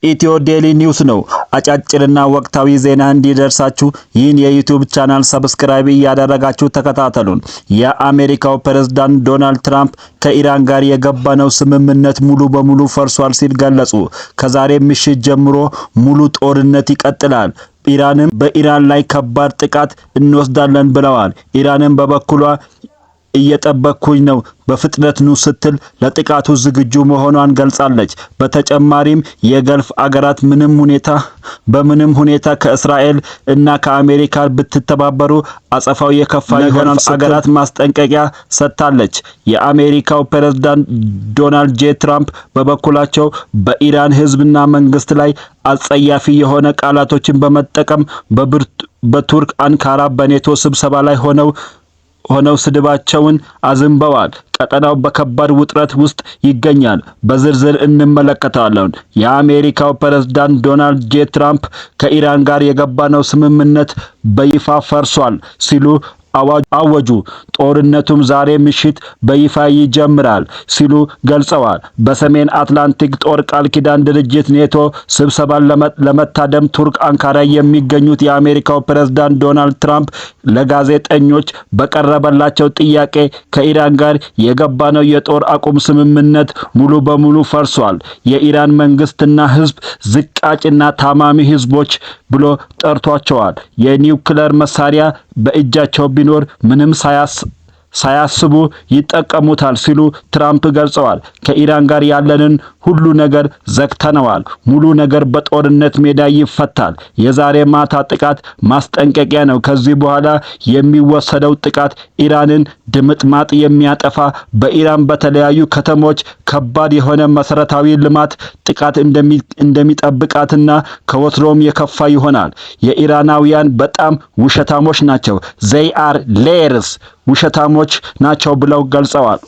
ኢትዮ ዴሊ ኒውስ ነው። አጫጭርና ወቅታዊ ዜና እንዲደርሳችሁ ይህን የዩቲዩብ ቻናል ሰብስክራይብ እያደረጋችሁ ተከታተሉን። የአሜሪካው ፕሬዝዳንት ዶናልድ ትራምፕ ከኢራን ጋር የገባነው ስምምነት ሙሉ በሙሉ ፈርሷል ሲል ገለጹ። ከዛሬ ምሽት ጀምሮ ሙሉ ጦርነት ይቀጥላል። በኢራን ላይ ከባድ ጥቃት እንወስዳለን ብለዋል። ኢራንም በበኩሏ እየጠበቅኩኝ ነው በፍጥነት ኑ ስትል ለጥቃቱ ዝግጁ መሆኗን ገልጻለች። በተጨማሪም የገልፍ አገራት በምንም ሁኔታ ከእስራኤል እና ከአሜሪካ ብትተባበሩ አጸፋው የከፋ ይሆናል አገራት ማስጠንቀቂያ ሰጥታለች። የአሜሪካው ፕሬዝዳንት ዶናልድ ጄ ትራምፕ በበኩላቸው በኢራን ሕዝብና መንግስት ላይ አጸያፊ የሆነ ቃላቶችን በመጠቀም በቱርክ አንካራ በኔቶ ስብሰባ ላይ ሆነው ስድባቸውን አዝንበዋል። ቀጠናው በከባድ ውጥረት ውስጥ ይገኛል። በዝርዝር እንመለከታለን። የአሜሪካው ፕሬዝዳንት ዶናልድ ጄ ትራምፕ ከኢራን ጋር የገባነው ስምምነት በይፋ ፈርሷል ሲሉ አወጁ። ጦርነቱም ዛሬ ምሽት በይፋ ይጀምራል ሲሉ ገልጸዋል። በሰሜን አትላንቲክ ጦር ቃል ኪዳን ድርጅት ኔቶ ስብሰባን ለመታደም ቱርክ አንካራ የሚገኙት የአሜሪካው ፕሬዝዳንት ዶናልድ ትራምፕ ለጋዜጠኞች በቀረበላቸው ጥያቄ ከኢራን ጋር የገባነው የጦር አቁም ስምምነት ሙሉ በሙሉ ፈርሷል፣ የኢራን መንግስትና ህዝብ ዝቃጭና ታማሚ ህዝቦች ብሎ ጠርቷቸዋል። የኒውክሌር መሳሪያ በእጃቸው ቢኖር ምንም ሳያስቡ ይጠቀሙታል ሲሉ ትራምፕ ገልጸዋል። ከኢራን ጋር ያለንን ሁሉ ነገር ዘግተነዋል። ሙሉ ነገር በጦርነት ሜዳ ይፈታል። የዛሬ ማታ ጥቃት ማስጠንቀቂያ ነው። ከዚህ በኋላ የሚወሰደው ጥቃት ኢራንን ድምጥማጥ የሚያጠፋ በኢራን በተለያዩ ከተሞች ከባድ የሆነ መሰረታዊ ልማት ጥቃት እንደሚጠብቃትና ከወትሮም የከፋ ይሆናል። የኢራናውያን በጣም ውሸታሞች ናቸው። they are liars ውሸታሞች ናቸው ብለው ገልጸዋል።